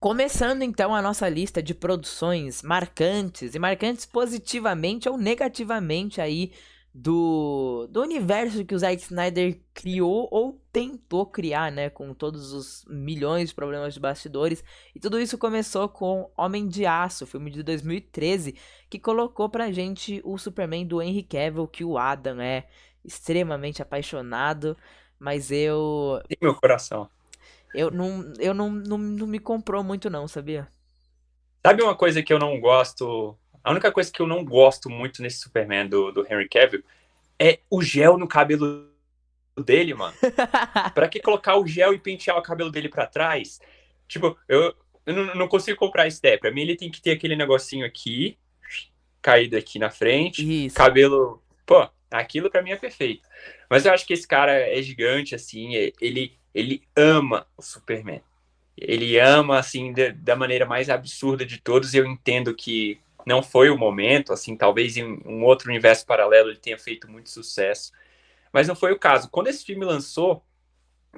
Começando então a nossa lista de produções marcantes, e marcantes positivamente ou negativamente aí do universo que o Zack Snyder criou ou tentou criar, né, com todos os milhões de problemas de bastidores. E tudo isso começou com Homem de Aço, filme de 2013, que colocou pra gente o Superman do Henry Cavill, que o Adam é extremamente apaixonado, mas Tem meu coração. eu não me comprou muito não, sabia? Sabe uma coisa que eu não gosto? A única coisa que eu não gosto muito nesse Superman do Henry Cavill é o gel no cabelo dele, mano. Pra que colocar o gel e pentear o cabelo dele pra trás? Tipo, eu não consigo comprar essa ideia. Pra mim, ele tem que ter aquele negocinho aqui, caído aqui na frente, Isso. cabelo. Pô, aquilo pra mim é perfeito. Mas eu acho que esse cara é gigante, assim. Ele ama o Superman. Ele ama, assim, da maneira mais absurda de todos. E eu entendo que não foi o momento, assim, talvez em um outro universo paralelo ele tenha feito muito sucesso. Mas não foi o caso. Quando esse filme lançou,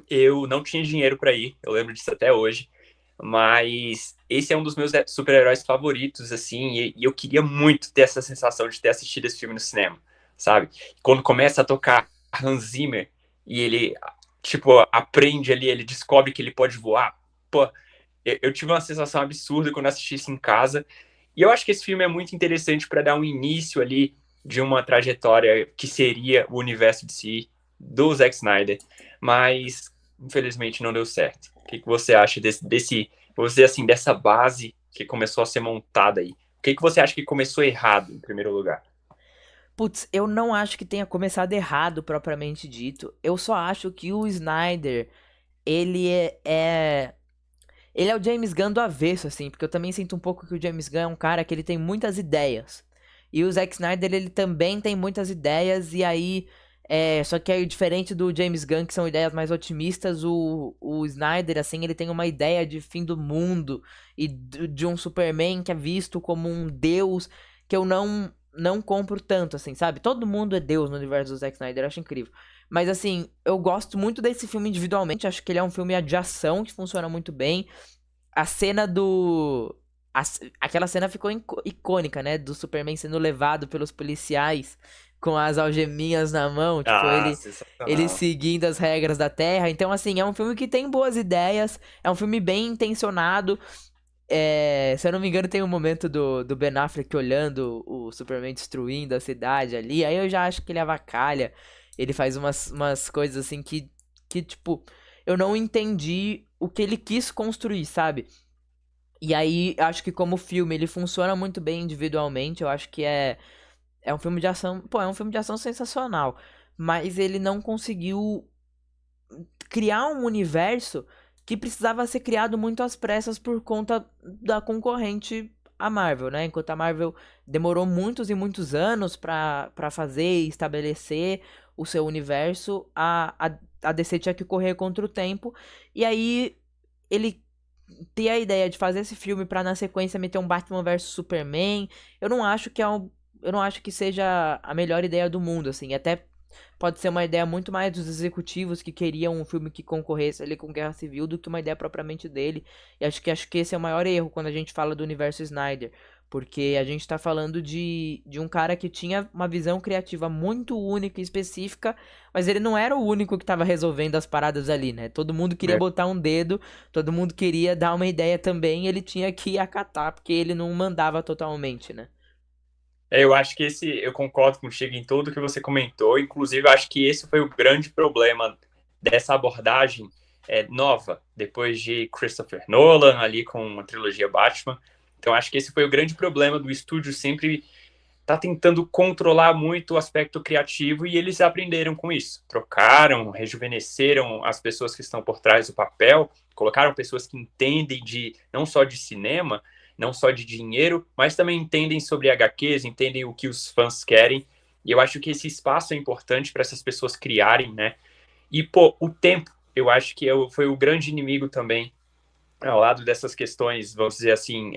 eu não tinha dinheiro para ir, eu lembro disso até hoje. Mas esse é um dos meus super-heróis favoritos, assim, e eu queria muito ter essa sensação de ter assistido esse filme no cinema, sabe? Quando começa a tocar Hans Zimmer e ele, tipo, aprende ali, ele descobre que ele pode voar. Pô, eu tive uma sensação absurda quando assisti isso em casa. E eu acho que esse filme é muito interessante para dar um início ali de uma trajetória que seria o universo de si do Zack Snyder. Mas, infelizmente, não deu certo. O que você acha desse, vou dizer assim, dessa base que começou a ser montada aí? O que você acha que começou errado, em primeiro lugar? Putz, eu não acho que tenha começado errado propriamente dito. Eu só acho que o Snyder, ele ele é o James Gunn do avesso, assim, porque eu também sinto um pouco que o James Gunn é um cara que ele tem muitas ideias. E o Zack Snyder, ele também tem muitas ideias, e aí. Só que aí, diferente do James Gunn, que são ideias mais otimistas, o Snyder, assim, ele tem uma ideia de fim do mundo e de um Superman que é visto como um deus que eu não compro tanto, assim, sabe? Todo mundo é deus no universo do Zack Snyder, eu acho incrível. Mas assim, eu gosto muito desse filme individualmente, acho que ele é um filme de ação que funciona muito bem. A cena do. Aquela cena ficou icônica, né? Do Superman sendo levado pelos policiais com as algeminhas na mão, tipo, Ah, ele sensacional. seguindo as regras da Terra. Então, assim, é um filme que tem boas ideias, é um filme bem intencionado. Se eu não me engano, tem um momento do Ben Affleck olhando o Superman destruindo a cidade ali. Aí eu já acho que ele avacalha. Ele faz umas coisas assim que, tipo, eu não entendi o que ele quis construir, sabe? E aí, acho que como filme, ele funciona muito bem individualmente. Eu acho que é um filme de ação. Pô, é um filme de ação sensacional. Mas ele não conseguiu criar um universo que precisava ser criado muito às pressas por conta da concorrente a Marvel, né? Enquanto a Marvel demorou muitos e muitos anos pra fazer e estabelecer o seu universo, a DC tinha que correr contra o tempo. E aí ele ter a ideia de fazer esse filme pra na sequência meter um Batman versus Superman, eu não acho que eu não acho que seja a melhor ideia do mundo, assim. Até pode ser uma ideia muito mais dos executivos que queriam um filme que concorresse ali com Guerra Civil do que uma ideia propriamente dele. E acho que esse é o maior erro quando a gente fala do universo Snyder. Porque a gente tá falando de um cara que tinha uma visão criativa muito única e específica, mas ele não era o único que tava resolvendo as paradas ali, né? Todo mundo queria botar um dedo, todo mundo queria dar uma ideia também, e ele tinha que acatar, porque ele não mandava totalmente, né? Eu acho que eu concordo contigo em tudo que você comentou. Inclusive, eu acho que esse foi o grande problema dessa abordagem nova, depois de Christopher Nolan, ali com a trilogia Batman. Então, acho que esse foi o grande problema do estúdio sempre tá tentando controlar muito o aspecto criativo e eles aprenderam com isso. Trocaram, rejuvenesceram as pessoas que estão por trás do papel, colocaram pessoas que entendem de não só de cinema, não só de dinheiro, mas também entendem sobre HQs, entendem o que os fãs querem. E eu acho que esse espaço é importante para essas pessoas criarem, né? E, pô, o tempo, eu acho que foi o grande inimigo também, ao lado dessas questões, vamos dizer assim,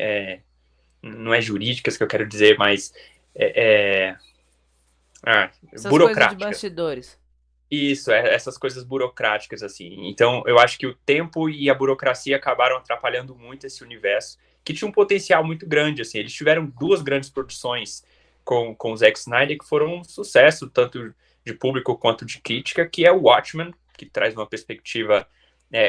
não é jurídicas que eu quero dizer, mas é, é, Essas coisas de burocráticas. bastidores. Isso, essas coisas burocráticas, assim. Então, eu acho que o tempo e a burocracia acabaram atrapalhando muito esse universo, que tinha um potencial muito grande, assim. Eles tiveram duas grandes produções com o Zack Snyder que foram um sucesso, tanto de público quanto de crítica, que é o Watchmen, que traz uma perspectiva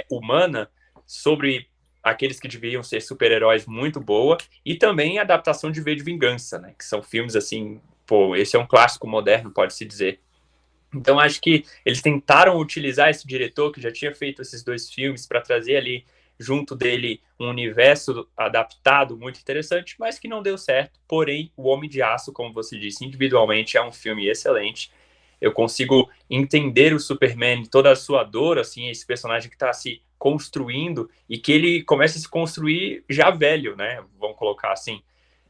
humana sobre aqueles que deviam ser super-heróis muito boa, e também a adaptação de V de Vingança, né? Que são filmes, assim, pô, esse é um clássico moderno, pode-se dizer. Então, acho que eles tentaram utilizar esse diretor que já tinha feito esses dois filmes para trazer ali junto dele um universo adaptado muito interessante, mas que não deu certo. Porém, O Homem de Aço, como você disse, individualmente é um filme excelente. Eu consigo entender o Superman, toda a sua dor, assim, esse personagem que está se construindo e que ele começa a se construir já velho, né? Vamos colocar assim.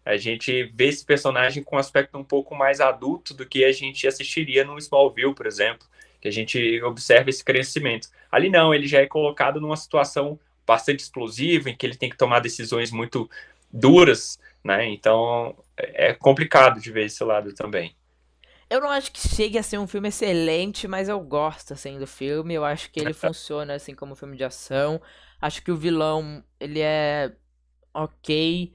A gente vê esse personagem com um aspecto um pouco mais adulto do que a gente assistiria no Smallville, por exemplo, que a gente observa esse crescimento. Ali não, ele já é colocado numa situação bastante explosiva, em que ele tem que tomar decisões muito duras, né? Então é complicado de ver esse lado também. Eu não acho que chegue a ser um filme excelente, mas eu gosto, assim, do filme. Eu acho que ele funciona, assim, como filme de ação. Acho que o vilão, ele é ok.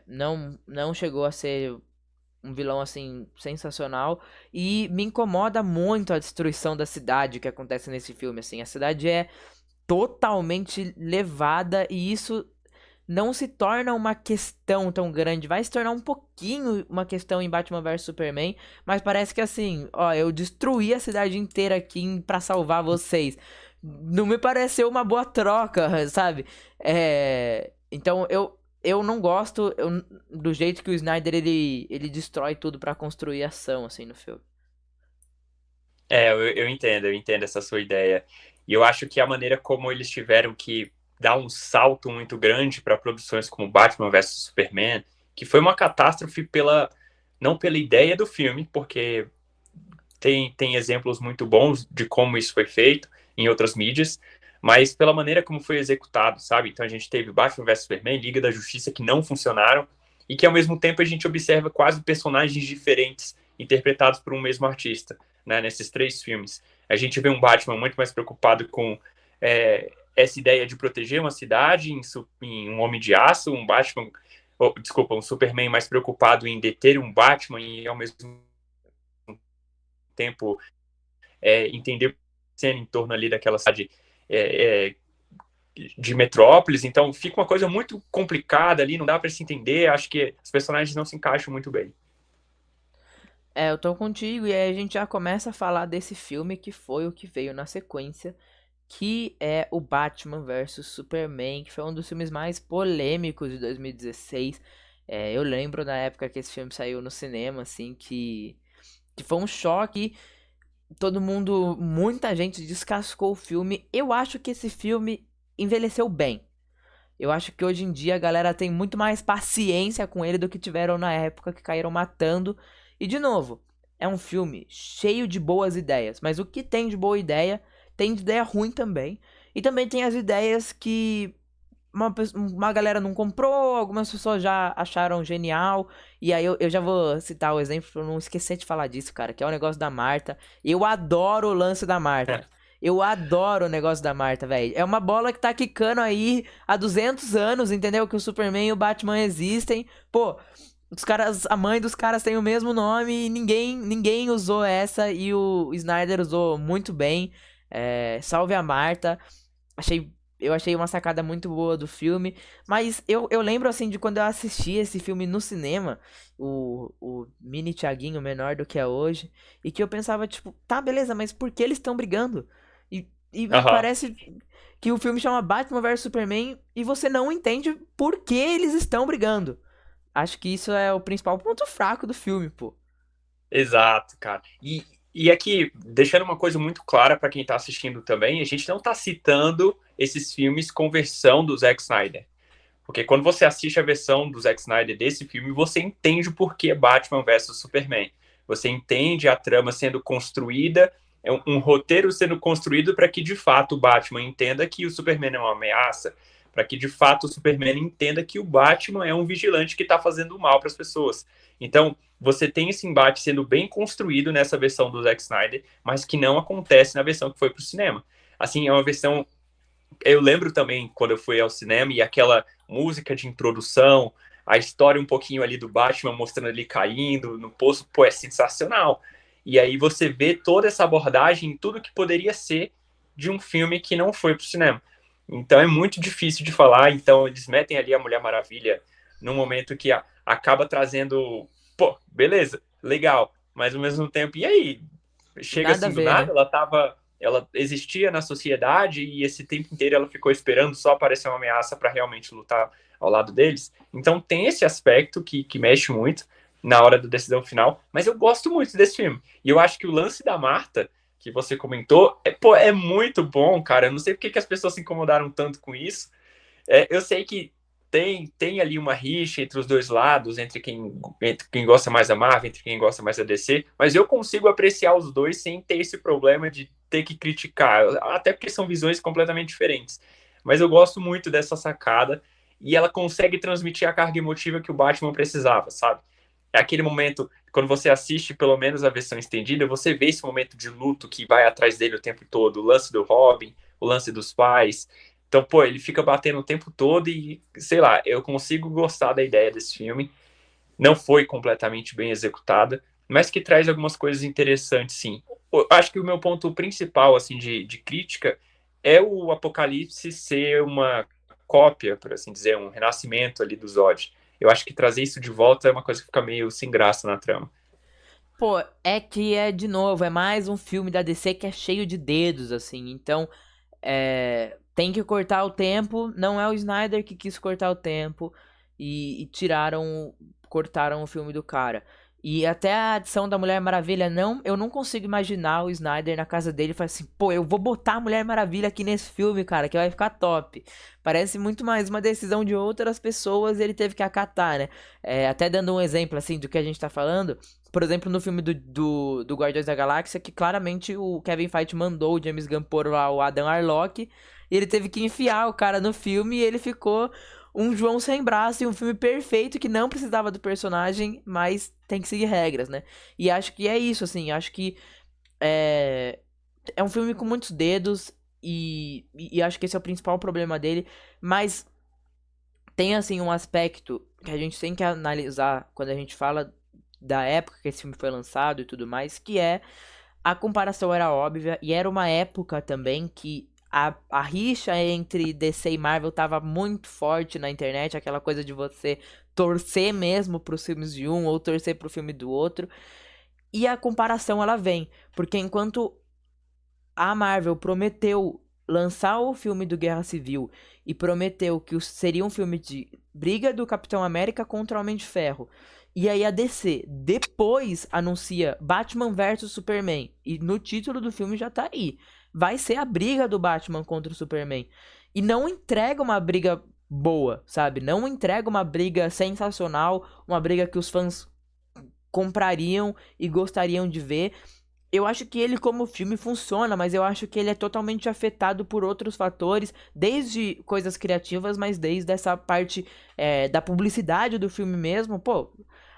Não chegou a ser um vilão, assim, sensacional. E me incomoda muito a destruição da cidade que acontece nesse filme, assim. A cidade é totalmente levada e isso não se torna uma questão tão grande. Vai se tornar um pouquinho uma questão em Batman vs Superman, mas parece que assim, ó, eu destruí a cidade inteira aqui pra salvar vocês. Não me pareceu uma boa troca, sabe? Então eu não gosto do jeito que o Snyder ele destrói tudo pra construir ação assim no filme. Eu entendo essa sua ideia. E eu acho que a maneira como eles tiveram que dar um salto muito grande para produções como Batman vs Superman, que foi uma catástrofe não pela ideia do filme, porque tem exemplos muito bons de como isso foi feito em outras mídias, mas pela maneira como foi executado, sabe? Então a gente teve Batman vs Superman, Liga da Justiça, que não funcionaram, e que ao mesmo tempo a gente observa quase personagens diferentes interpretados por um mesmo artista, né? Nesses três filmes. A gente vê um Batman muito mais preocupado com essa ideia de proteger uma cidade em Um Homem de Aço, um Batman, desculpa, um Superman mais preocupado em deter um Batman e ao mesmo tempo entender cena em torno ali daquela cidade é, de metrópolis, então fica uma coisa muito complicada ali, não dá para se entender, acho que os personagens não se encaixam muito bem. Eu tô contigo e aí a gente já começa a falar desse filme que foi o que veio na sequência, que é o Batman vs Superman, que foi um dos filmes mais polêmicos de 2016. Eu lembro na época que esse filme saiu no cinema, assim, que foi um choque. Todo mundo, muita gente descascou o filme. Eu acho que esse filme envelheceu bem. Eu acho que hoje em dia a galera tem muito mais paciência com ele do que tiveram na época que caíram matando. E de novo, é um filme cheio de boas ideias, mas o que tem de boa ideia, tem de ideia ruim também. E também tem as ideias que uma galera não comprou, algumas pessoas já acharam genial. E aí eu já vou citar o exemplo pra eu não esquecer de falar disso, cara, que é o negócio da Marta. Eu adoro o lance da Marta. Eu adoro o negócio da Marta, velho. É uma bola que tá quicando aí há 200 anos, entendeu? Que o Superman e o Batman existem. Pô, os caras, a mãe dos caras tem o mesmo nome e ninguém usou essa e o Snyder usou muito bem. Salve a Marta. Eu achei uma sacada muito boa do filme. Mas eu lembro, assim, de quando eu assisti esse filme no cinema, o mini Thiaguinho menor do que é hoje, e que eu pensava, tipo, tá, beleza, mas por que eles estão brigando? E Uhum. parece que o filme chama Batman vs Superman e você não entende por que eles estão brigando. Acho que isso é o principal ponto fraco do filme, pô. Exato, cara. E aqui, deixando uma coisa muito clara para quem está assistindo também, a gente não está citando esses filmes com versão do Zack Snyder. Porque quando você assiste a versão do Zack Snyder desse filme, você entende o porquê Batman versus Superman. Você entende a trama sendo construída, um roteiro sendo construído para que, de fato, o Batman entenda que o Superman é uma ameaça, para que de fato o Superman entenda que o Batman é um vigilante que está fazendo mal para as pessoas. Então, você tem esse embate sendo bem construído nessa versão do Zack Snyder, mas que não acontece na versão que foi para o cinema. Assim, é uma versão. Eu lembro também quando eu fui ao cinema e aquela música de introdução, a história um pouquinho ali do Batman mostrando ele caindo no poço, pô, é sensacional. E aí você vê toda essa abordagem em tudo que poderia ser de um filme que não foi pro cinema. Então é muito difícil de falar, então eles metem ali a Mulher Maravilha num momento que acaba trazendo, pô, beleza, legal, mas ao mesmo tempo, e aí? Chega Nada a assim do ver, nada, né? ela existia na sociedade e esse tempo inteiro ela ficou esperando só aparecer uma ameaça para realmente lutar ao lado deles. Então tem esse aspecto que mexe muito na hora da decisão final, mas eu gosto muito desse filme. E eu acho que o lance da Marta, que você comentou, pô, é muito bom, cara. Eu não sei porque que as pessoas se incomodaram tanto com isso. Eu sei que tem ali uma rixa entre os dois lados, entre quem gosta mais da Marvel, entre quem gosta mais da DC, mas eu consigo apreciar os dois sem ter esse problema de ter que criticar, até porque são visões completamente diferentes. Mas eu gosto muito dessa sacada e ela consegue transmitir a carga emotiva que o Batman precisava, sabe? É aquele momento, quando você assiste pelo menos a versão estendida, você vê esse momento de luto que vai atrás dele o tempo todo, o lance do Robin, o lance dos pais. Então, pô, ele fica batendo o tempo todo e, sei lá, eu consigo gostar da ideia desse filme. Não foi completamente bem executada, mas que traz algumas coisas interessantes, sim. Eu acho que o meu ponto principal, assim, de crítica é o Apocalipse ser uma cópia, por assim dizer, um renascimento ali do Zod. Eu acho que trazer isso de volta é uma coisa que fica meio sem graça na trama. Pô, é que é, de novo, é mais um filme da DC que é cheio de dedos, assim. Então, tem que cortar o tempo. Não é o Snyder que quis cortar o tempo. E cortaram o filme do cara. E até a adição da Mulher Maravilha, não, eu não consigo imaginar o Snyder na casa dele e falar assim, pô, eu vou botar a Mulher Maravilha aqui nesse filme, cara, que vai ficar top. Parece muito mais uma decisão de outras pessoas e ele teve que acatar, né? Até dando um exemplo, assim, do que a gente tá falando, por exemplo, no filme do Guardiões da Galáxia, que claramente o Kevin Feige mandou o James Gunn pôr lá o Adam Arlock, e ele teve que enfiar o cara no filme e ele ficou um João sem braço e um filme perfeito que não precisava do personagem, mas tem que seguir regras, né? E acho que é isso, assim, acho que é, é um filme com muitos dedos e acho que esse é o principal problema dele, mas tem, assim, um aspecto que a gente tem que analisar quando a gente fala da época que esse filme foi lançado e tudo mais, que é a comparação era óbvia e era uma época também que a rixa entre DC e Marvel tava muito forte na internet, aquela coisa de você torcer mesmo pros filmes de um ou torcer pro filme do outro. E a comparação ela vem, porque enquanto a Marvel prometeu lançar o filme do Guerra Civil e prometeu que seria um filme de briga do Capitão América contra o Homem de Ferro. E aí a DC depois anuncia Batman versus Superman. E no título do filme já tá aí. Vai ser a briga do Batman contra o Superman. E não entrega uma briga boa, sabe? Não entrega uma briga sensacional, uma briga que os fãs comprariam e gostariam de ver. Eu acho que ele, como filme, funciona, mas eu acho que ele é totalmente afetado por outros fatores, desde coisas criativas, mas desde essa parte da publicidade do filme mesmo, pô.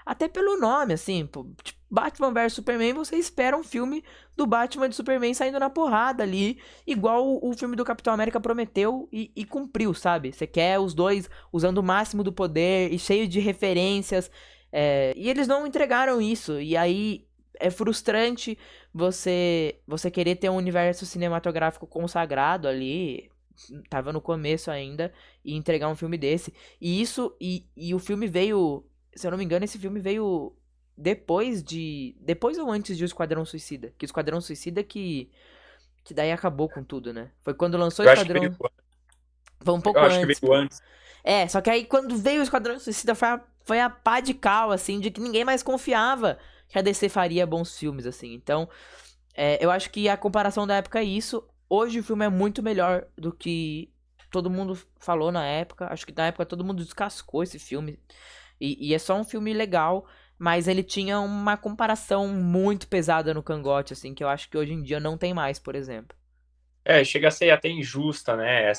Até pelo nome, assim, pô, tipo, Batman vs Superman, você espera um filme do Batman de Superman saindo na porrada ali, igual o filme do Capitão América prometeu e cumpriu, sabe? Você quer os dois usando o máximo do poder e cheio de referências, e eles não entregaram isso, e aí é frustrante você querer ter um universo cinematográfico consagrado ali, tava no começo ainda, e entregar um filme desse. E o filme veio, se eu não me engano, esse filme veio depois ou antes de O Esquadrão Suicida, que o Esquadrão Suicida que daí acabou com tudo, né? Foi quando lançou o Eu acho que veio, Esquadrão, foi um eu pouco acho que antes, veio pô. antes. Só que aí quando veio o Esquadrão Suicida foi a pá de cal, assim, de que ninguém mais confiava que a DC faria bons filmes, assim. Então, eu acho que a comparação da época é isso. Hoje o filme é muito melhor do que todo mundo falou na época. Acho que na época todo mundo descascou esse filme. E é só um filme legal, mas ele tinha uma comparação muito pesada no cangote, assim, que eu acho que hoje em dia não tem mais, por exemplo. Chega a ser até injusta, né?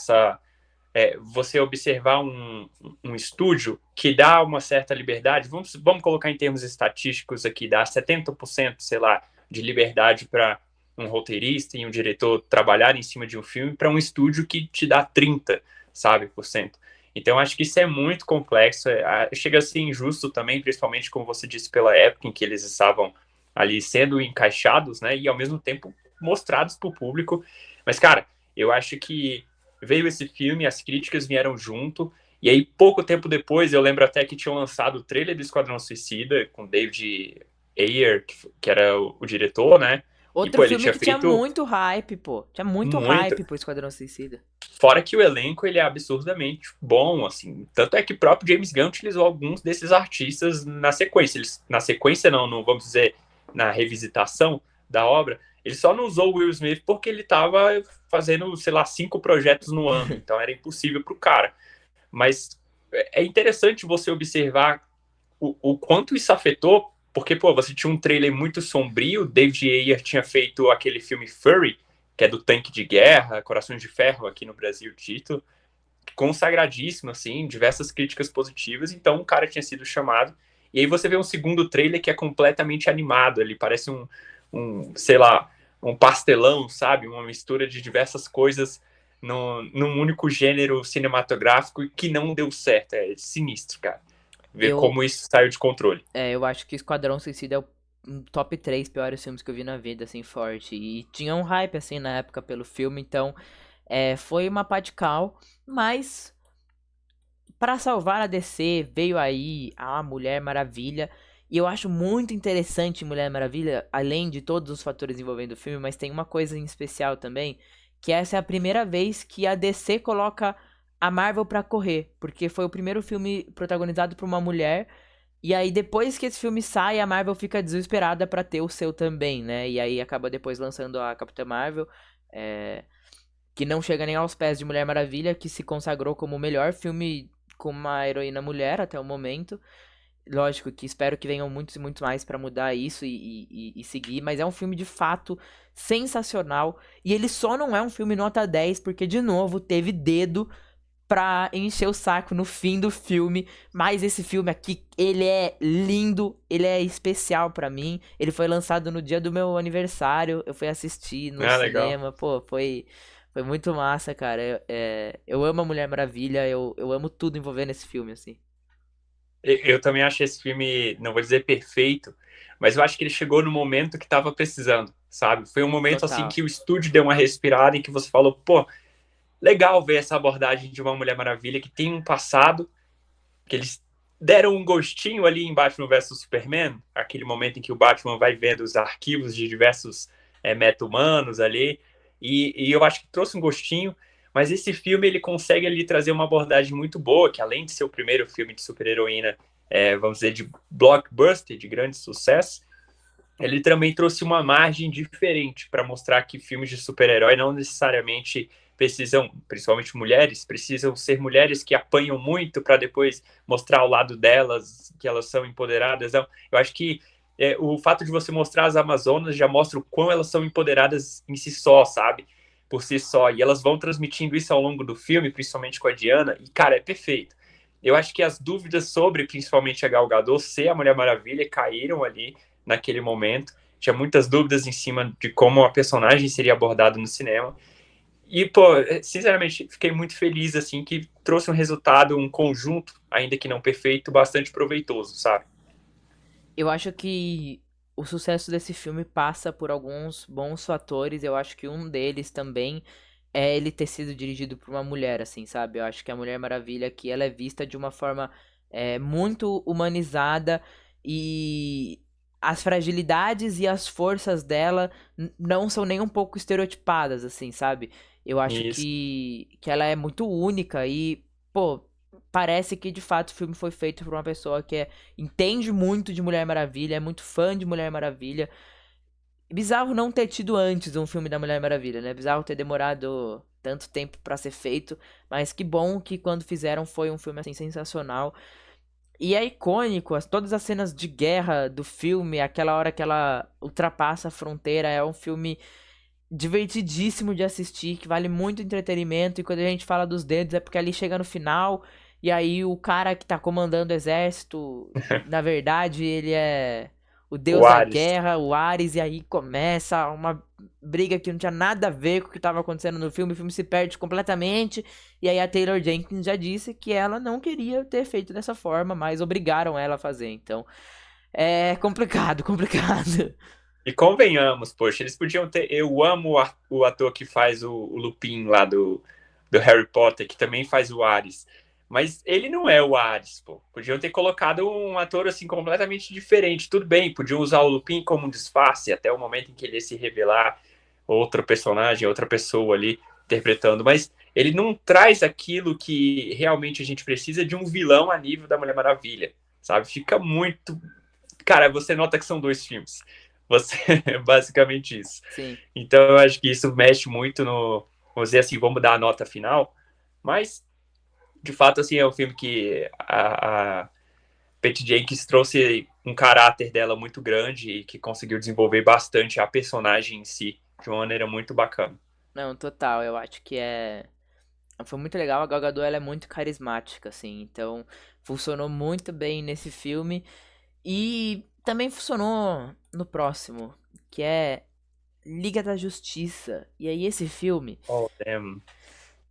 você observar um estúdio que dá uma certa liberdade, vamos colocar em termos estatísticos aqui, dá 70%, sei lá, de liberdade para um roteirista e um diretor trabalhar em cima de um filme, para um estúdio que te dá 30, sabe, por cento. Então, acho que isso é muito complexo, chega a ser injusto também, principalmente, como você disse, pela época em que eles estavam ali sendo encaixados, né, e ao mesmo tempo mostrados para o público. Mas, cara, eu acho que veio esse filme, as críticas vieram junto, e aí pouco tempo depois, eu lembro até que tinham lançado o trailer do Esquadrão Suicida, com David Ayer, que era o diretor, né, e, Outro pô, ele filme tinha que tinha feito muito hype, pô. Tinha muito muito. hype pro Esquadrão Suicida. Fora que o elenco, ele é absurdamente bom, assim. Tanto é que o próprio James Gunn utilizou alguns desses artistas na sequência. Na sequência não, vamos dizer, na revisitação da obra. Ele só não usou o Will Smith porque ele estava fazendo, sei lá, 5 projetos no ano. Então era impossível pro cara. Mas é interessante você observar o quanto isso afetou, porque, pô, você tinha um trailer muito sombrio, David Ayer tinha feito aquele filme Fury, que é do tanque de guerra, Corações de Ferro aqui no Brasil, título, consagradíssimo, assim, diversas críticas positivas, então o cara tinha sido chamado, e aí você vê um segundo trailer que é completamente animado, ele parece sei lá, um pastelão, sabe, uma mistura de diversas coisas num único gênero cinematográfico que não deu certo, é sinistro, cara, ver Eu, como isso saiu de controle. eu acho que Esquadrão Suicida é o top 3 piores filmes que eu vi na vida, assim, forte. E tinha um hype, assim, na época pelo filme, então foi uma pá de cal, mas pra salvar a DC veio aí a Mulher Maravilha. E eu acho muito interessante Mulher Maravilha, além de todos os fatores envolvendo o filme, mas tem uma coisa em especial também, que essa é a primeira vez que a DC coloca a Marvel pra correr, porque foi o primeiro filme protagonizado por uma mulher. E aí depois que esse filme sai, a Marvel fica desesperada pra ter o seu também, né? E aí acaba depois lançando a Capitã Marvel, é, que não chega nem aos pés de Mulher Maravilha, que se consagrou como o melhor filme com uma heroína mulher até o momento. Lógico que espero que venham muitos e muitos mais pra mudar isso e seguir, mas é um filme de fato sensacional. E ele só não é um filme nota 10 porque, de novo, teve dedo pra encher o saco no fim do filme. Mas esse filme aqui, ele é lindo, ele é especial pra mim. Ele foi lançado no dia do meu aniversário, eu fui assistir no Ah, legal. cinema, pô, foi muito massa, cara. Eu amo a Mulher Maravilha, eu amo tudo envolvendo esse filme, assim. Eu também acho esse filme, não vou dizer perfeito, mas eu acho que ele chegou no momento que estava precisando, sabe? Foi um momento assim Total. que o estúdio deu uma respirada e que você falou, pô, legal ver essa abordagem de uma Mulher Maravilha que tem um passado, que eles deram um gostinho ali em Batman vs Superman, aquele momento em que o Batman vai vendo os arquivos de diversos meta-humanos ali, e eu acho que trouxe um gostinho, mas esse filme ele consegue ali trazer uma abordagem muito boa, que além de ser o primeiro filme de super-heroína, vamos dizer, de blockbuster, de grande sucesso, ele também trouxe uma margem diferente para mostrar que filmes de super-herói não necessariamente precisam, principalmente mulheres, precisam ser mulheres que apanham muito para depois mostrar o lado delas, que elas são empoderadas. Não. Eu acho que o fato de você mostrar as Amazonas já mostra o quão elas são empoderadas em si só, sabe? Por si só. E elas vão transmitindo isso ao longo do filme, principalmente com a Diana, e, cara, é perfeito. Eu acho que as dúvidas sobre, principalmente a Gal Gadot, ser a Mulher Maravilha, caíram ali naquele momento. Tinha muitas dúvidas em cima de como a personagem seria abordada no cinema. E, pô, sinceramente, fiquei muito feliz, assim, que trouxe um resultado, um conjunto, ainda que não perfeito, bastante proveitoso, sabe? Eu acho que o sucesso desse filme passa por alguns bons fatores. Eu acho que um deles também é ele ter sido dirigido por uma mulher, assim, sabe? Eu acho que a Mulher Maravilha aqui ela é vista de uma forma muito humanizada e as fragilidades e as forças dela não são nem um pouco estereotipadas, assim, sabe? Eu acho Isso. que ela é muito única e, pô, parece que de fato o filme foi feito por uma pessoa que entende muito de Mulher Maravilha, é muito fã de Mulher Maravilha. Bizarro não ter tido antes um filme da Mulher Maravilha, né? Bizarro ter demorado tanto tempo pra ser feito, mas que bom que quando fizeram foi um filme assim sensacional. E é icônico, todas as cenas de guerra do filme, aquela hora que ela ultrapassa a fronteira, é um filme divertidíssimo de assistir, que vale muito entretenimento. E quando a gente fala dos dedos, é porque ali chega no final, e aí o cara que tá comandando o exército, na verdade, ele é o deus O da Ares. guerra, o Ares, e aí começa uma briga que não tinha nada a ver com o que tava acontecendo no filme, o filme se perde completamente, e aí a Taylor Jenkins já disse que ela não queria ter feito dessa forma, mas obrigaram ela a fazer, então é complicado, complicado. E convenhamos, poxa, eles podiam ter. Eu amo o ator que faz o Lupin lá do Harry Potter, que também faz o Ares. Mas ele não é o Ares, pô. Podiam ter colocado um ator assim completamente diferente. Tudo bem, podiam usar o Lupin como um disfarce até o momento em que ele ia se revelar outro personagem, outra pessoa ali interpretando. Mas ele não traz aquilo que realmente a gente precisa de um vilão a nível da Mulher Maravilha, sabe? Fica muito. Cara, você nota que são dois filmes. Você é basicamente isso. Sim. Então eu acho que isso mexe muito no, vamos dizer assim, vamos dar a nota final, mas de fato assim é um filme que a Patty Jenkins trouxe um caráter dela muito grande e que conseguiu desenvolver bastante a personagem em si de uma maneira muito bacana. Não, total, eu acho que foi muito legal, a Gal Gadot ela é muito carismática, assim, então funcionou muito bem nesse filme e também funcionou no próximo, que é Liga da Justiça. E aí esse filme, Oh, damn.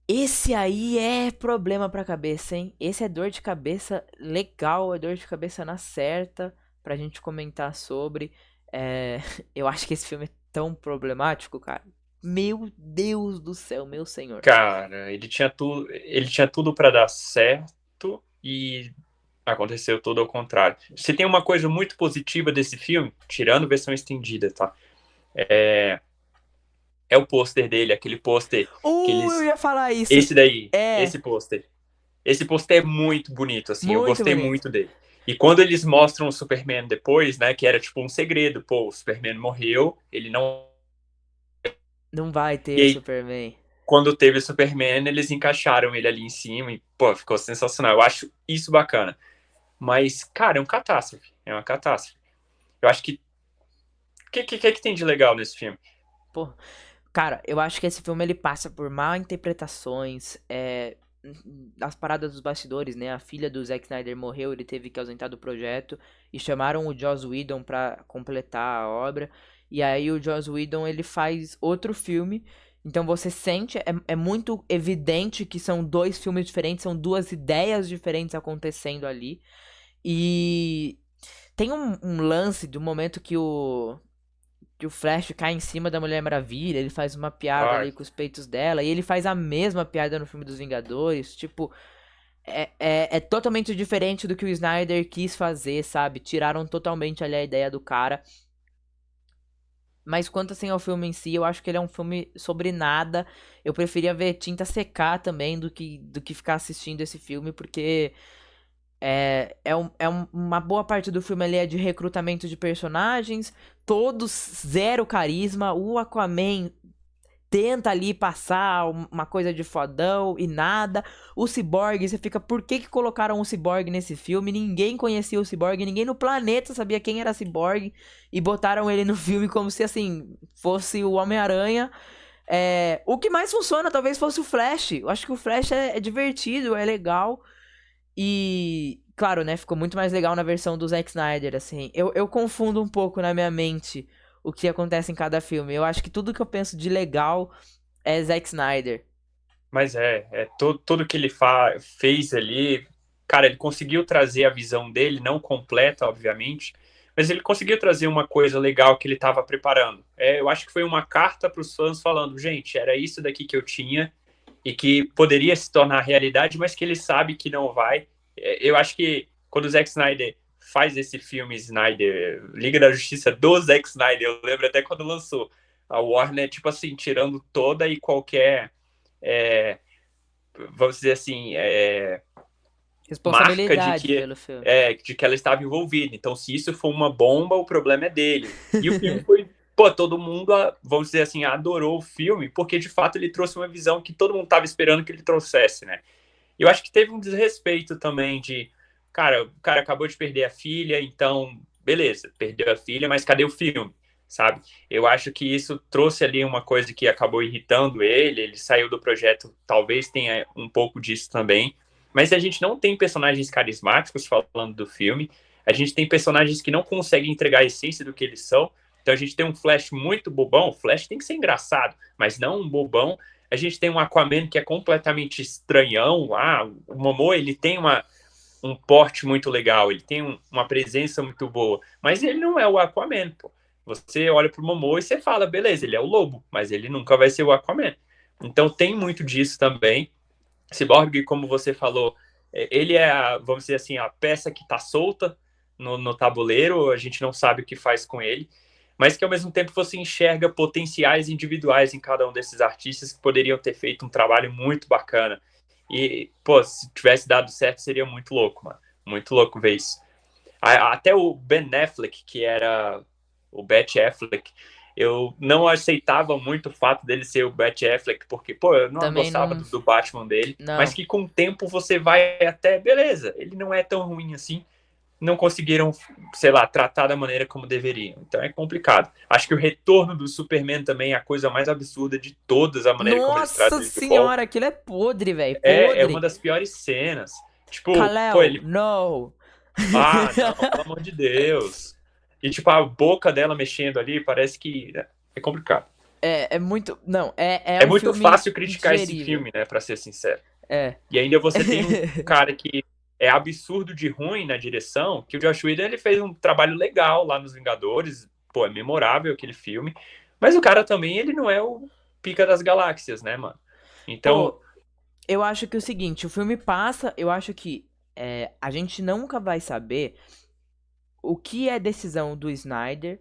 esse aí é problema pra cabeça, hein? Esse é dor de cabeça legal, é dor de cabeça na certa pra gente comentar sobre. É, eu acho que esse filme é tão problemático, cara. Meu Deus do céu, meu senhor. Cara, ele tinha tudo para dar certo e aconteceu tudo ao contrário. Se tem uma coisa muito positiva desse filme, tirando a versão estendida, tá? É o pôster dele, aquele pôster que Eu eles. ia falar isso. Esse daí, É, esse pôster. Esse pôster é muito bonito, assim, eu muito gostei bonito. muito dele. E quando eles mostram o Superman depois, né, que era tipo um segredo, pô, o Superman morreu, ele não. Não vai E ter o aí, Superman. quando teve o Superman, eles encaixaram ele ali em cima e, pô, ficou sensacional. Eu acho isso bacana. Mas, cara, é um catástrofe. É uma catástrofe. Eu acho que. O que tem de legal nesse filme? Pô, cara, eu acho que esse filme ele passa por mal interpretações, as paradas dos bastidores, né? A filha do Zack Snyder morreu, ele teve que ausentar do projeto e chamaram o Joss Whedon pra completar a obra. E aí o Joss Whedon ele faz outro filme. Então você sente, é muito evidente que são dois filmes diferentes, são duas ideias diferentes acontecendo ali. E tem um lance do momento que o Flash cai em cima da Mulher Maravilha, ele faz uma piada Ah, ali com os peitos dela, e ele faz a mesma piada no filme dos Vingadores, tipo, é totalmente diferente do que o Snyder quis fazer, sabe? Tiraram totalmente ali a ideia do cara. Mas quanto assim ao filme em si, eu acho que ele é um filme sobre nada. Eu preferia ver tinta secar também do que ficar assistindo esse filme, porque uma boa parte do filme ali é de recrutamento de personagens, todos zero carisma. O Aquaman tenta ali passar uma coisa de fodão e nada. O Cyborg, você fica, por que colocaram o Cyborg nesse filme? Ninguém conhecia o Cyborg, ninguém no planeta sabia quem era Cyborg e botaram ele no filme como se assim fosse o Homem-Aranha. O que mais funciona talvez fosse o Flash. Eu acho que o Flash é divertido, é legal. E, claro, né, ficou muito mais legal na versão do Zack Snyder, assim. Eu confundo um pouco na minha mente o que acontece em cada filme. Eu acho que tudo que eu penso de legal é Zack Snyder. mas tudo que ele fez ali, cara, ele conseguiu trazer a visão dele, não completa, obviamente, mas ele conseguiu trazer uma coisa legal que ele estava preparando. Eu acho que foi uma carta para os fãs falando, gente, era isso daqui que eu tinha e que poderia se tornar realidade, mas que ele sabe que não vai. Eu acho que quando o Zack Snyder faz esse filme Snyder, Liga da Justiça do Zack Snyder, eu lembro até quando lançou, a Warner, tipo assim, tirando toda e qualquer é, vamos dizer assim, marca Responsabilidade pelo filme. de que ela estava envolvida. Então, se isso for uma bomba, o problema é dele. E o filme foi, pô, todo mundo, vamos dizer assim, adorou o filme, porque de fato ele trouxe uma visão que todo mundo estava esperando que ele trouxesse, né? E eu acho que teve um desrespeito também de, cara, o cara acabou de perder a filha, então, beleza, perdeu a filha, mas cadê o filme? sabe? Eu acho que isso trouxe ali uma coisa que acabou irritando ele saiu do projeto, talvez tenha um pouco disso também, mas a gente não tem personagens carismáticos falando do filme, a gente tem personagens que não conseguem entregar a essência do que eles são, então a gente tem um Flash muito bobão, o Flash tem que ser engraçado, mas não um bobão, a gente tem um Aquaman que é completamente estranhão, o Momoa, ele tem um porte muito legal, ele tem uma presença muito boa, mas ele não é o Aquaman, pô. Você olha pro Momoa e você fala, beleza, ele é o lobo, mas ele nunca vai ser o Aquaman. Então tem muito disso também. Cyborg, como você falou, ele é, vamos dizer assim, a peça que tá solta no tabuleiro, a gente não sabe o que faz com ele, mas que ao mesmo tempo você enxerga potenciais individuais em cada um desses artistas que poderiam ter feito um trabalho muito bacana. E, pô, se tivesse dado certo, seria muito louco, mano. Muito louco ver isso. Até o Ben Affleck, que era o Bat Affleck, eu não aceitava muito o fato dele ser o Bat Affleck, porque, pô, eu não Também gostava não. do Batman dele, mas Não. que com o tempo você vai até, beleza, ele não é tão ruim assim, não conseguiram, sei lá, tratar da maneira como deveriam. Então é complicado. Acho que o retorno do Superman também é a coisa mais absurda de todas, a maneira como eles Nossa trazem ele de volta. senhora, aquilo é podre, velho. É uma Podre. das piores cenas. Tipo, pô, Kal-El, ele. no. Ah, não, pelo amor de Deus. E, tipo, a boca dela mexendo ali parece que é complicado. É muito. Não, é É um muito filme fácil criticar esse indigerível. filme, né, pra ser sincero. É. E ainda você tem um cara que é absurdo de ruim na direção, que o Josh Whedon ele fez um trabalho legal lá nos Vingadores. Pô, é memorável aquele filme. Mas o cara também, ele não é o pica das galáxias, né, mano? Então, Pô, eu acho que é o seguinte, o filme passa, eu acho que a gente nunca vai saber o que é decisão do Snyder.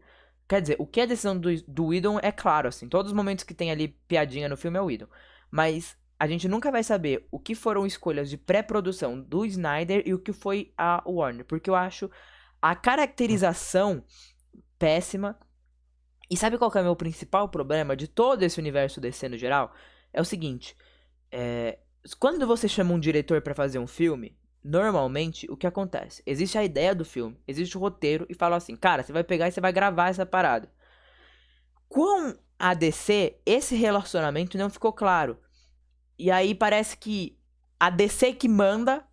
Quer dizer, o que é decisão do Whedon é claro, assim. Todos os momentos que tem ali piadinha no filme é o Whedon. Mas a gente nunca vai saber o que foram escolhas de pré-produção do Snyder e o que foi a Warner. Porque eu acho a caracterização péssima. E sabe qual que é o meu principal problema de todo esse universo DC no geral? É o seguinte. É, quando você chama um diretor pra fazer um filme, normalmente o que acontece? Existe a ideia do filme, existe o roteiro e fala assim, cara, você vai pegar e você vai gravar essa parada. Com a DC, esse relacionamento não ficou claro. E aí parece que a DC que manda,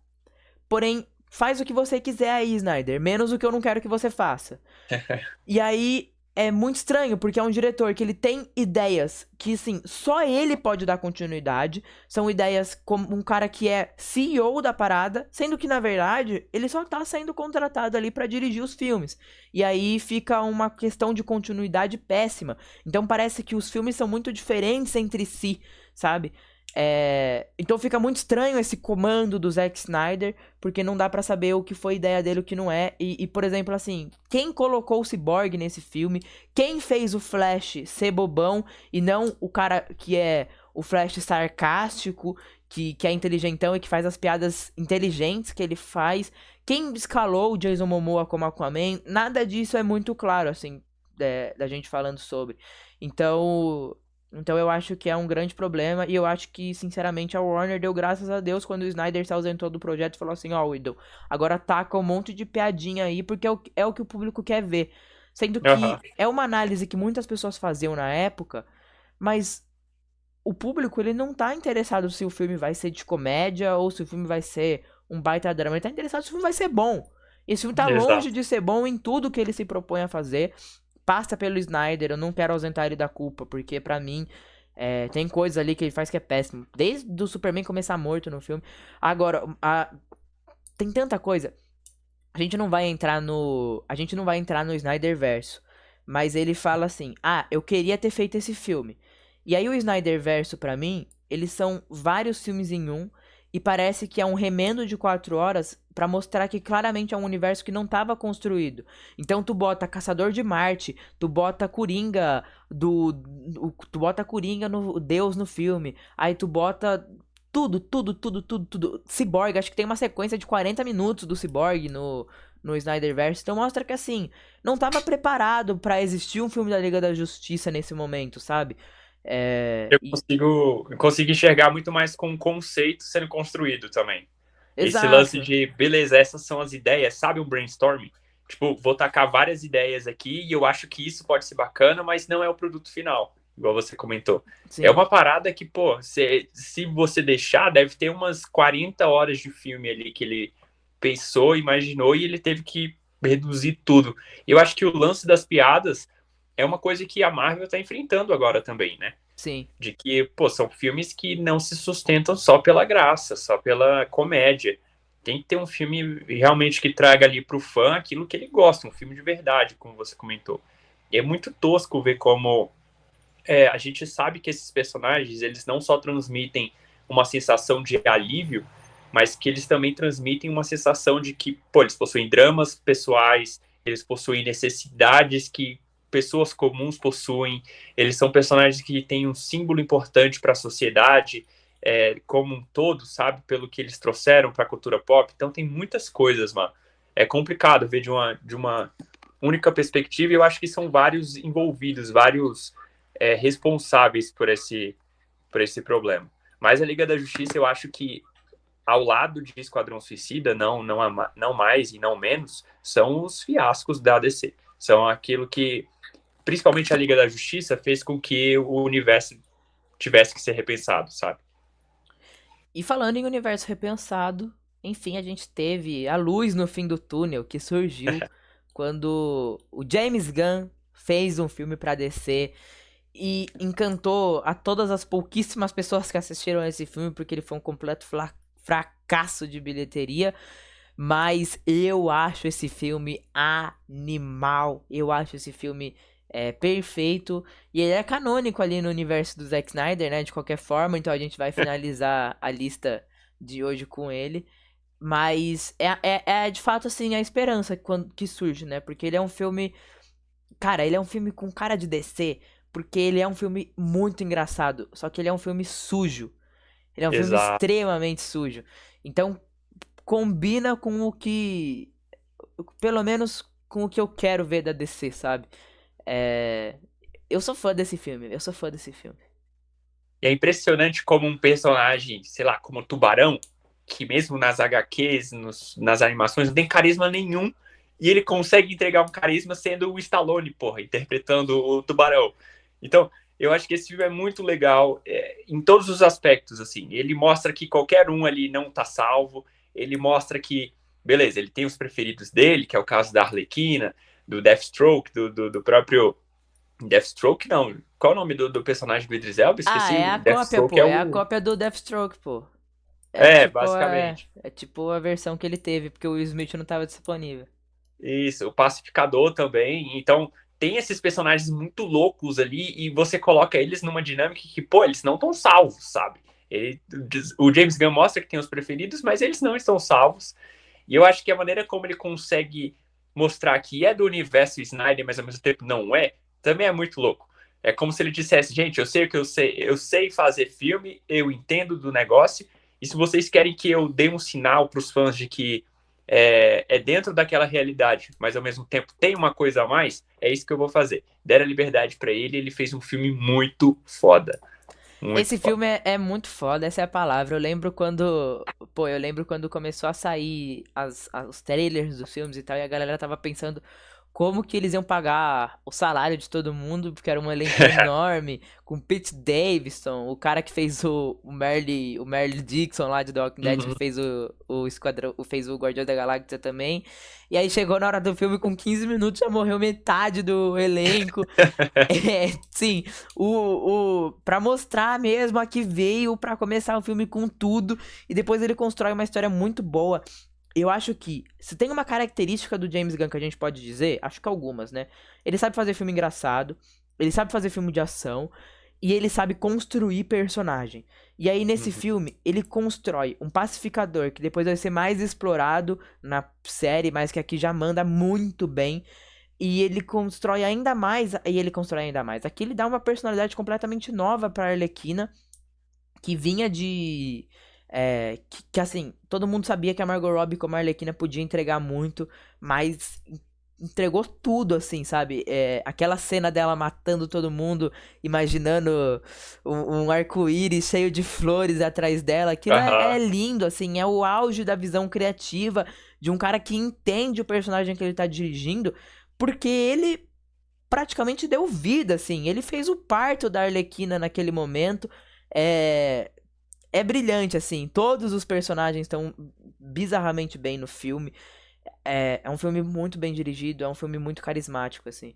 porém faz o que você quiser aí, Snyder, menos o que eu não quero que você faça. E aí é muito estranho, porque é um diretor que ele tem ideias que, assim, só ele pode dar continuidade. São ideias como um cara que é CEO da parada, sendo que, na verdade, ele só tá sendo contratado ali pra dirigir os filmes. E aí fica uma questão de continuidade péssima. Então parece que os filmes são muito diferentes entre si, sabe? Então fica muito estranho esse comando do Zack Snyder, porque não dá pra saber o que foi ideia dele e o que não é. E, por exemplo, assim, quem colocou o Cyborg nesse filme, quem fez o Flash ser bobão e não o cara que é o Flash sarcástico, que é inteligentão e que faz as piadas inteligentes que ele faz, quem escalou o Jason Momoa como Aquaman, nada disso é muito claro, assim, da gente falando sobre. Então eu acho que é um grande problema e eu acho que, sinceramente, a Warner deu graças a Deus quando o Snyder se ausentou do projeto e falou assim, ó, Whedon, agora taca um monte de piadinha aí porque é o que o público quer ver. Sendo que aham, é uma análise que muitas pessoas faziam na época, mas o público, ele não tá interessado se o filme vai ser de comédia ou se o filme vai ser um baita drama, ele tá interessado se o filme vai ser bom. E esse filme tá longe exato. de ser bom em tudo que ele se propõe a fazer. Passa pelo Snyder, eu não quero ausentar ele da culpa, porque pra mim tem coisas ali que ele faz que é péssimo. Desde o Superman começar morto no filme. Agora, tem tanta coisa. A gente não vai entrar no Snyder verso, mas ele fala assim: "Ah, eu queria ter feito esse filme". E aí o Snyder verso pra mim, eles são vários filmes em um e parece que é um remendo de 4 horas pra mostrar que claramente é um universo que não tava construído. Então tu bota Caçador de Marte, tu bota Coringa tu bota Coringa no Deus no filme, aí tu bota tudo. Cyborg, acho que tem uma sequência de 40 minutos do Cyborg no Snyderverse. Então mostra que, assim, não tava preparado pra existir um filme da Liga da Justiça nesse momento, sabe? Eu consigo enxergar muito mais com o conceito sendo construído também. Esse lance Exato. de, beleza, essas são as ideias, sabe um brainstorming? Tipo, vou tacar várias ideias aqui e eu acho que isso pode ser bacana, mas não é o produto final, igual você comentou. É Sim, uma parada que, pô, se você deixar, deve ter umas 40 horas de filme ali que ele pensou, imaginou e ele teve que reduzir tudo. E eu acho que o lance das piadas é uma coisa que a Marvel tá enfrentando agora também, né? sim. De que, pô, são filmes que não se sustentam só pela graça, só pela comédia. Tem que ter um filme realmente que traga ali pro fã aquilo que ele gosta, um filme de verdade, como você comentou. E é muito tosco ver como a gente sabe que esses personagens, eles não só transmitem uma sensação de alívio, mas que eles também transmitem uma sensação de que, pô, eles possuem dramas pessoais, eles possuem necessidades que pessoas comuns possuem, eles são personagens que têm um símbolo importante para a sociedade, como um todo, sabe, pelo que eles trouxeram para a cultura pop. Então tem muitas coisas, mano. É complicado ver de uma única perspectiva, e eu acho que são vários envolvidos, vários responsáveis por esse problema. Mas a Liga da Justiça, eu acho que ao lado de Esquadrão Suicida, não mais e não menos, são os fiascos da DC. São aquilo que, principalmente a Liga da Justiça, fez com que o universo tivesse que ser repensado, sabe? E falando em universo repensado, enfim, a gente teve a luz no fim do túnel que surgiu quando o James Gunn fez um filme pra DC e encantou a todas as pouquíssimas pessoas que assistiram esse filme, porque ele foi um completo fracasso de bilheteria. Mas eu acho esse filme animal. Eu acho esse filme perfeito. E ele é canônico ali no universo do Zack Snyder, né? De qualquer forma. Então a gente vai finalizar a lista de hoje com ele. Mas é de fato assim a esperança que surge, né? Porque ele é um filme. Cara, ele é um filme com cara de DC. Porque ele é um filme muito engraçado. Só que ele é um filme sujo. Ele é um filme Exato. extremamente sujo. Então combina com o que. Pelo menos com o que eu quero ver da DC, sabe? É, eu sou fã desse filme. Eu sou fã desse filme. E é impressionante como um personagem, sei lá, como o Tubarão, que mesmo nas HQs, nas animações, não tem carisma nenhum, e ele consegue entregar um carisma sendo o Stallone, porra, interpretando o Tubarão. Então, eu acho que esse filme é muito legal em todos os aspectos, assim. Ele mostra que qualquer um ali não tá salvo, ele mostra que, beleza, ele tem os preferidos dele, que é o caso da Arlequina, do Deathstroke, do próprio Deathstroke, não. Qual é o nome do personagem do Idris Elba? Ah, Esqueci. é O a cópia, Deathstroke pô. é É a o. cópia do Deathstroke, pô. É tipo, Basicamente. é tipo a versão que ele teve, porque o Will Smith não tava disponível. Isso. O Pacificador também. Então, tem esses personagens muito loucos ali e você coloca eles numa dinâmica que, pô, eles não estão salvos, sabe? O James Gunn mostra que tem os preferidos, mas eles não estão salvos. E eu acho que a maneira como ele consegue mostrar que é do universo Snyder, mas ao mesmo tempo não é, também é muito louco. É como se ele dissesse, gente, eu sei o que eu sei fazer filme, eu entendo do negócio, e se vocês querem que eu dê um sinal para os fãs de que dentro daquela realidade, mas ao mesmo tempo tem uma coisa a mais, é isso que eu vou fazer. Deram a liberdade para ele, ele fez um filme muito foda. Muito Esse foda. filme é muito foda, essa é a palavra. Eu lembro quando. Pô, eu lembro quando começou a sair os trailers dos filmes e tal, e a galera tava pensando como que eles iam pagar o salário de todo mundo, porque era um elenco enorme, com Pete Davidson, o cara que fez o Merle Dixon lá de The Walking Dead, que Uhum. fez o Esquadrão, fez o Guardião da Galáxia também. E aí chegou na hora do filme, com 15 minutos já morreu metade do elenco. Sim, pra mostrar mesmo a que veio pra começar o filme com tudo e depois ele constrói uma história muito boa. Eu acho que se tem uma característica do James Gunn que a gente pode dizer, acho que algumas, né? Ele sabe fazer filme engraçado, ele sabe fazer filme de ação e ele sabe construir personagem. E aí nesse Uhum. filme ele constrói um pacificador que depois vai ser mais explorado na série, mas que aqui já manda muito bem. E ele constrói ainda mais. E ele constrói ainda mais. Aqui ele dá uma personalidade completamente nova pra Arlequina. Que vinha de. Que assim, todo mundo sabia que a Margot Robbie como Arlequina podia entregar muito. Mas entregou tudo, assim, sabe? Aquela cena dela matando todo mundo, imaginando um arco-íris cheio de flores atrás dela. Aquilo é Aham. lindo, assim, é o auge da visão criativa de um cara que entende o personagem que ele tá dirigindo, porque ele praticamente deu vida, assim. Ele fez o parto da Arlequina naquele momento. É, é brilhante, assim. Todos os personagens estão bizarramente bem no filme. É um filme muito bem dirigido, é um filme muito carismático, assim.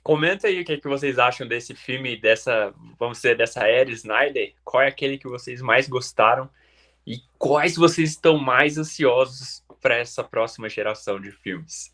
Comenta aí o que, é que vocês acham desse filme, dessa, vamos dizer, dessa era Snyder. Qual é aquele que vocês mais gostaram e quais vocês estão mais ansiosos para essa próxima geração de filmes?